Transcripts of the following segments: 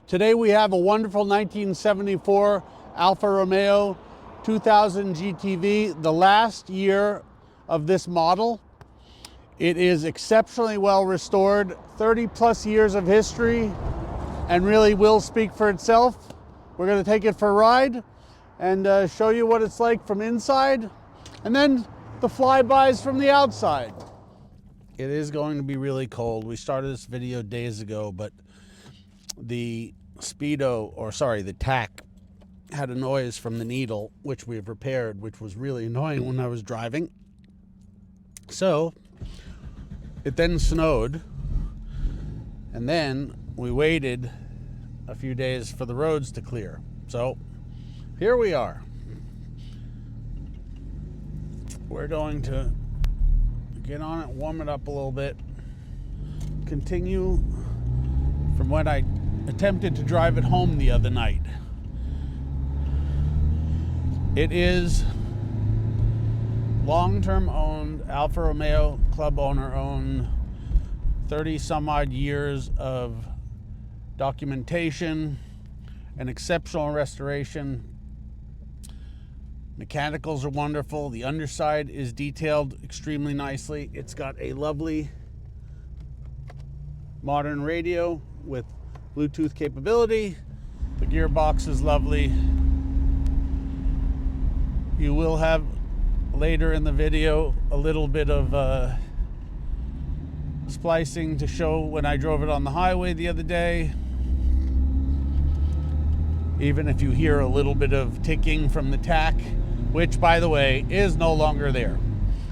Today we have a wonderful 1974 Alfa Romeo 2000 GTV, the last year of this model. It is exceptionally well restored, 30 plus years of history, and really will speak for itself. We're going to take it for a ride and show you what it's like from inside, and then the flybys from the outside. It is going to be really cold. We started this video days ago, but the the tack had a noise from the needle, which we've repaired, which was really annoying when I was driving. So it then snowed, and then we waited a few days for the roads to clear. So here we are. We're going to get on it, warm it up a little bit, continue from when I attempted to drive it home the other night. It is long-term owned, Alfa Romeo club owner owned, 30 some odd years of documentation and exceptional restoration. Mechanicals are wonderful. The underside is detailed extremely nicely. It's got a lovely modern radio with Bluetooth capability. The gearbox is lovely. You will have later in the video a little bit of splicing to show when I drove it on the highway the other day. Even if you hear a little bit of ticking from the tack, which by the way is no longer there.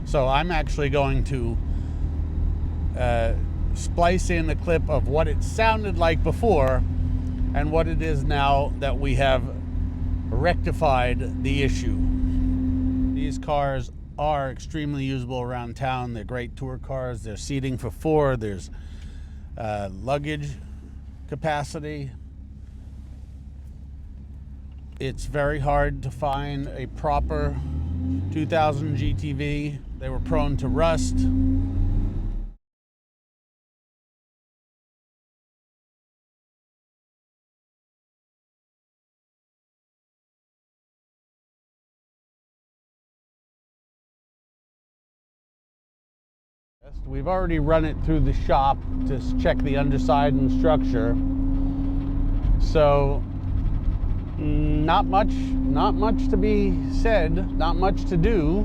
So I'm actually going to splice in a clip of what it sounded like before and what it is now that we have rectified the issue. These cars are extremely usable around town. They're great tour cars. There's seating for 4. There's luggage capacity. It's very hard to find a proper 2000 GTV. They were prone to rust. We've already run it through the shop to check the underside and structure. So not much to be said, not much to do,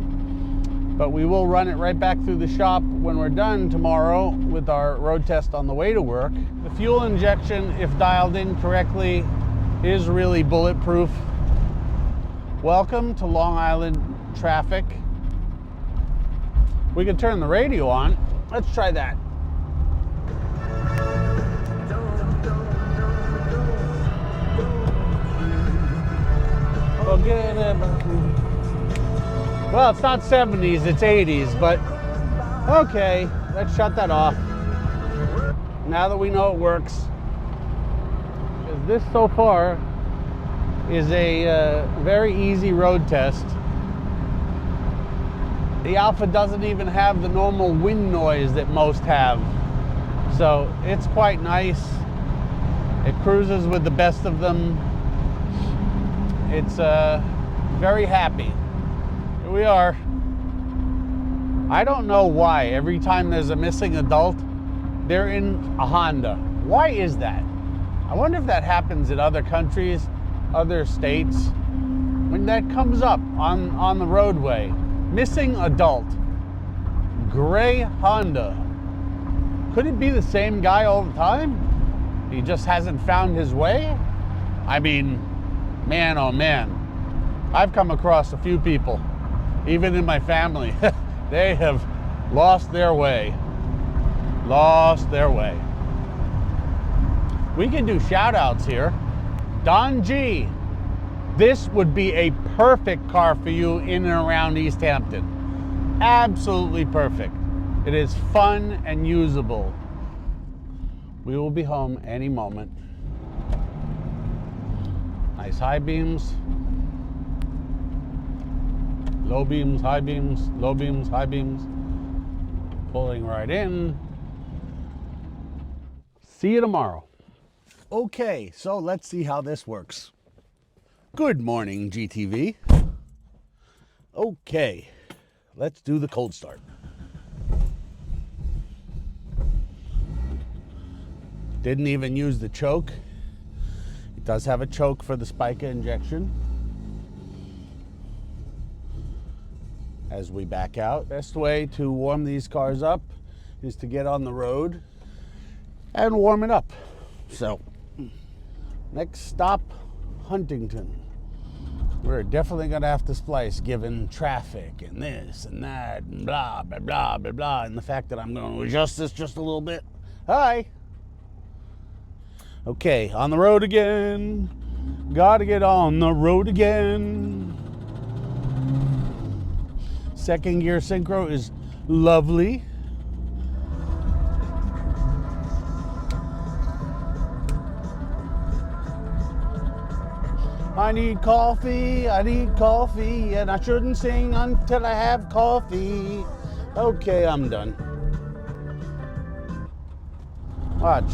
but we will run it right back through the shop when we're done tomorrow with our road test on the way to work. The fuel injection, if dialed in correctly, is really bulletproof. Welcome to Long Island traffic. We can turn the radio on. Let's try that. Well, it's not 70s, it's 80s, but okay, let's shut that off. Now that we know it works. This so far is a very easy road test. The Alfa doesn't even have the normal wind noise that most have. So it's quite nice. It cruises with the best of them. It's very happy. Here we are. I don't know why every time there's a missing adult, they're in a Honda. Why is that? I wonder if that happens in other countries, other states. When that comes up on the roadway, missing adult, gray Honda. Could it be the same guy all the time? He just hasn't found his way? I mean, man, oh man. I've come across a few people, even in my family. They have lost their way. Lost their way. We can do shout outs here. Don G. This would be a perfect car for you in and around East Hampton. Absolutely perfect. It is fun and usable. We will be home any moment. Nice high beams. Low beams, high beams, low beams, high beams. Pulling right in. See you tomorrow. Okay, so let's see how this works. Good morning, GTV. Okay, let's do the cold start. Didn't even use the choke. It does have a choke for the Spica injection. As we back out, best way to warm these cars up is to get on the road and warm it up. So, next stop, Huntington. We're definitely gonna have to splice given traffic and this and that and blah, blah, blah, blah, blah, and the fact that I'm gonna adjust this just a little bit. Hi. Okay, on the road again. Gotta get on the road again. Second gear synchro is lovely. I need coffee, and I shouldn't sing until I have coffee. Okay, I'm done. Watch.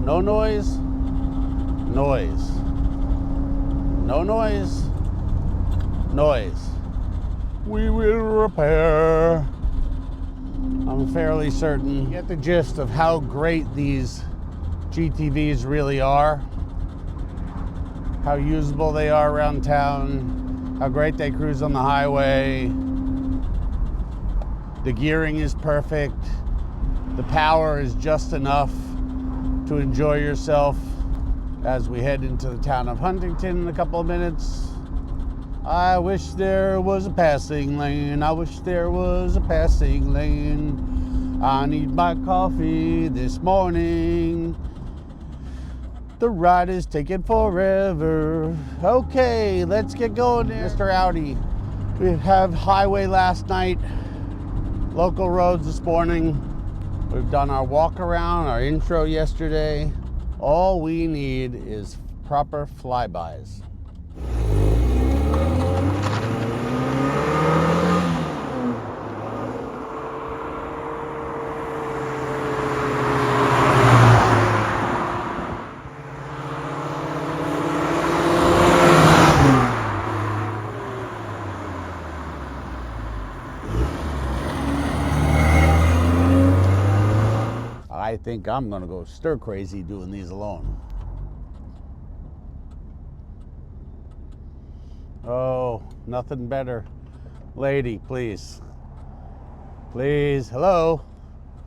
No noise, noise. No noise, noise. We will repair. I'm fairly certain. You get the gist of how great these GTVs really are. How usable they are around town, how great they cruise on the highway. The gearing is perfect. The power is just enough to enjoy yourself as we head into the town of Huntington in a couple of minutes. I wish there was a passing lane. I wish there was a passing lane. I need my coffee this morning. The ride is taking forever. Okay, let's get going there. Mr. Audi, we have highway last night, local roads this morning. We've done our walk around, our intro yesterday. All we need is proper flybys. I think I'm gonna go stir crazy doing these alone. Oh, nothing better. Lady, please. Please, hello.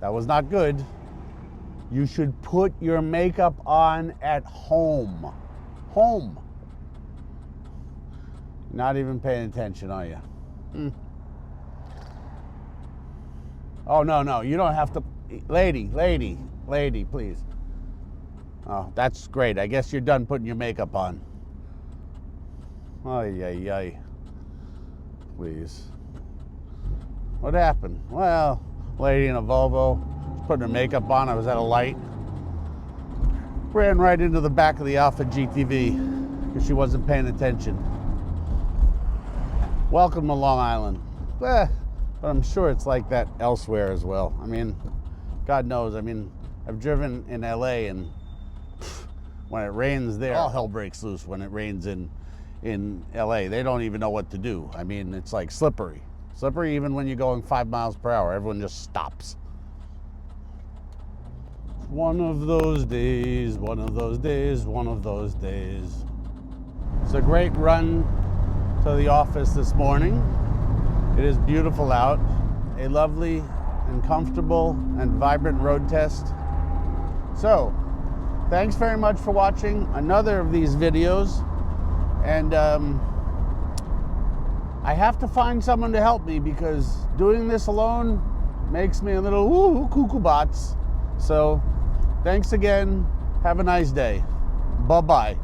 That was not good. You should put your makeup on at home. Home. Not even paying attention, are you? Oh, no, you don't have to. Lady, please. Oh, that's great. I guess you're done putting your makeup on. Ay. Please. What happened? Well, lady in a Volvo, putting her makeup on. I was at a light. Ran right into the back of the Alfa GTV because she wasn't paying attention. Welcome to Long Island. But I'm sure it's like that elsewhere as well. I mean, God knows, I've driven in LA, and when it rains there, all hell breaks loose when it rains in LA. They don't even know what to do. I mean, it's like slippery. Slippery even when you're going 5 miles per hour. Everyone just stops. One of those days, one of those days, one of those days. It's a great run to the office this morning. It is beautiful out. A lovely and comfortable and vibrant road test. So, thanks very much for watching another of these videos. And I have to find someone to help me because doing this alone makes me a little cuckoo bots. So, thanks again. Have a nice day. Bye-bye.